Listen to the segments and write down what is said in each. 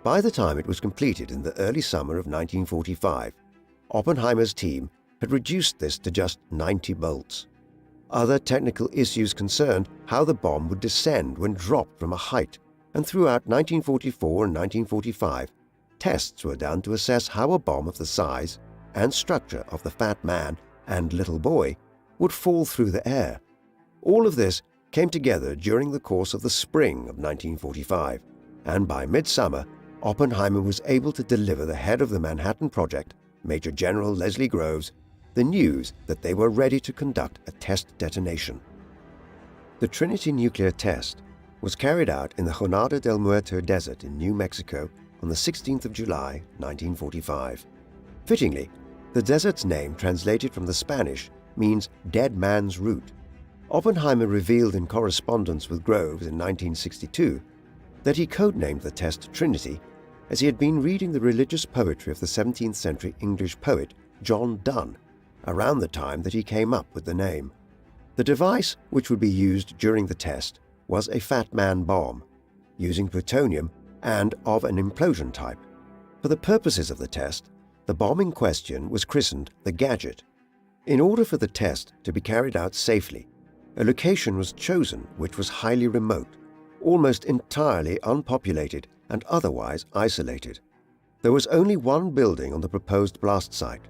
By the time it was completed in the early summer of 1945, Oppenheimer's team had reduced this to just 90 bolts. Other technical issues concerned how the bomb would descend when dropped from a height, and throughout 1944 and 1945, tests were done to assess how a bomb of the size and structure of the Fat Man and Little Boy would fall through the air. All of this came together during the course of the spring of 1945, and by midsummer, Oppenheimer was able to deliver the head of the Manhattan Project, Major General Leslie Groves, the news that they were ready to conduct a test detonation. The Trinity nuclear test was carried out in the Jornada del Muerto Desert in New Mexico on the 16th of July, 1945. Fittingly, the desert's name, translated from the Spanish, means Dead Man's Root. Oppenheimer revealed in correspondence with Groves in 1962 that he codenamed the test Trinity as he had been reading the religious poetry of the 17th century English poet John Donne around the time that he came up with the name. The device which would be used during the test was a Fat Man bomb, using plutonium and of an implosion type. For the purposes of the test, the bomb in question was christened the Gadget. In order for the test to be carried out safely, a location was chosen which was highly remote, almost entirely unpopulated and otherwise isolated. There was only one building on the proposed blast site,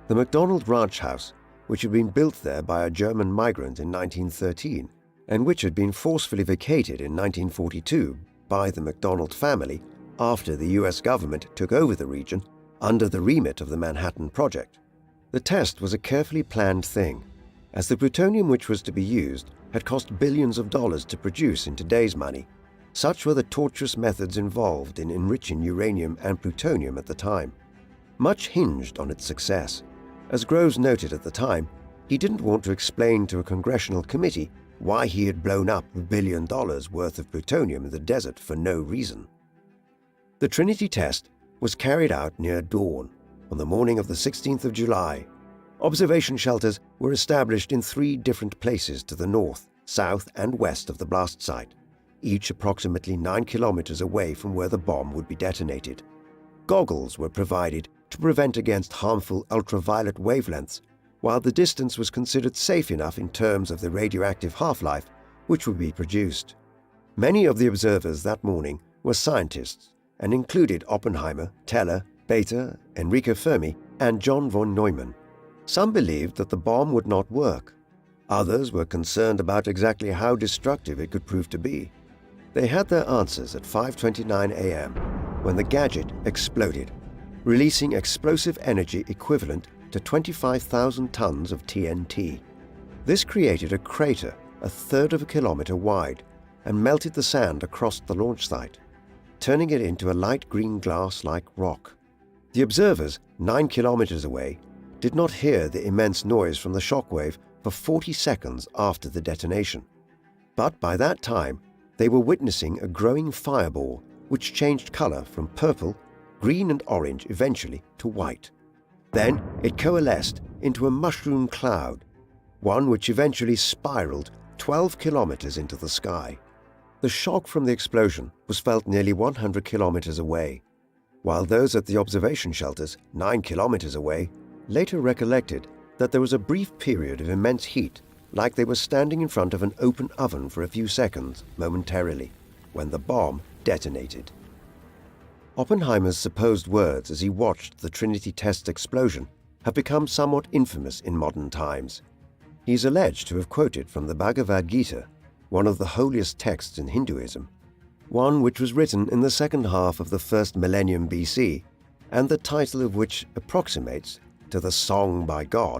the McDonald Ranch House, which had been built there by a German migrant in 1913 and which had been forcefully vacated in 1942 by the McDonald family after the US government took over the region under the remit of the Manhattan Project. The test was a carefully planned thing, as the plutonium which was to be used had cost billions of dollars to produce in today's money. Such were the tortuous methods involved in enriching uranium and plutonium at the time. Much hinged on its success. As Groves noted at the time, he didn't want to explain to a congressional committee why he had blown up $1 billion worth of plutonium in the desert for no reason. The Trinity test was carried out near dawn on the morning of the 16th of July. Observation shelters were established in 3 different places to the north, south, and west of the blast site, each approximately 9 kilometers away from where the bomb would be detonated. Goggles were provided to prevent against harmful ultraviolet wavelengths, while the distance was considered safe enough in terms of the radioactive half-life which would be produced. Many of the observers that morning were scientists and included Oppenheimer, Teller, Bethe, Enrico Fermi, and John von Neumann. Some believed that the bomb would not work. Others were concerned about exactly how destructive it could prove to be. They had their answers at 5:29 a.m. when the Gadget exploded, releasing explosive energy equivalent to 25,000 tons of TNT. This created a crater 1/3 of a kilometer wide and melted the sand across the launch site, turning it into a light green glass-like rock. The observers, 9 kilometers away, did not hear the immense noise from the shockwave for 40 seconds after the detonation. But by that time, they were witnessing a growing fireball which changed color from purple, green, and orange eventually to white. Then it coalesced into a mushroom cloud, one which eventually spiraled 12 kilometers into the sky. The shock from the explosion was felt nearly 100 kilometers away, while those at the observation shelters 9 kilometers away later recollected that there was a brief period of immense heat, like they were standing in front of an open oven for a few seconds momentarily, when the bomb detonated. Oppenheimer's supposed words as he watched the Trinity test explosion have become somewhat infamous in modern times. He is alleged to have quoted from the Bhagavad Gita, one of the holiest texts in Hinduism, one which was written in the second half of the first millennium BC, and the title of which approximates to the Song by God,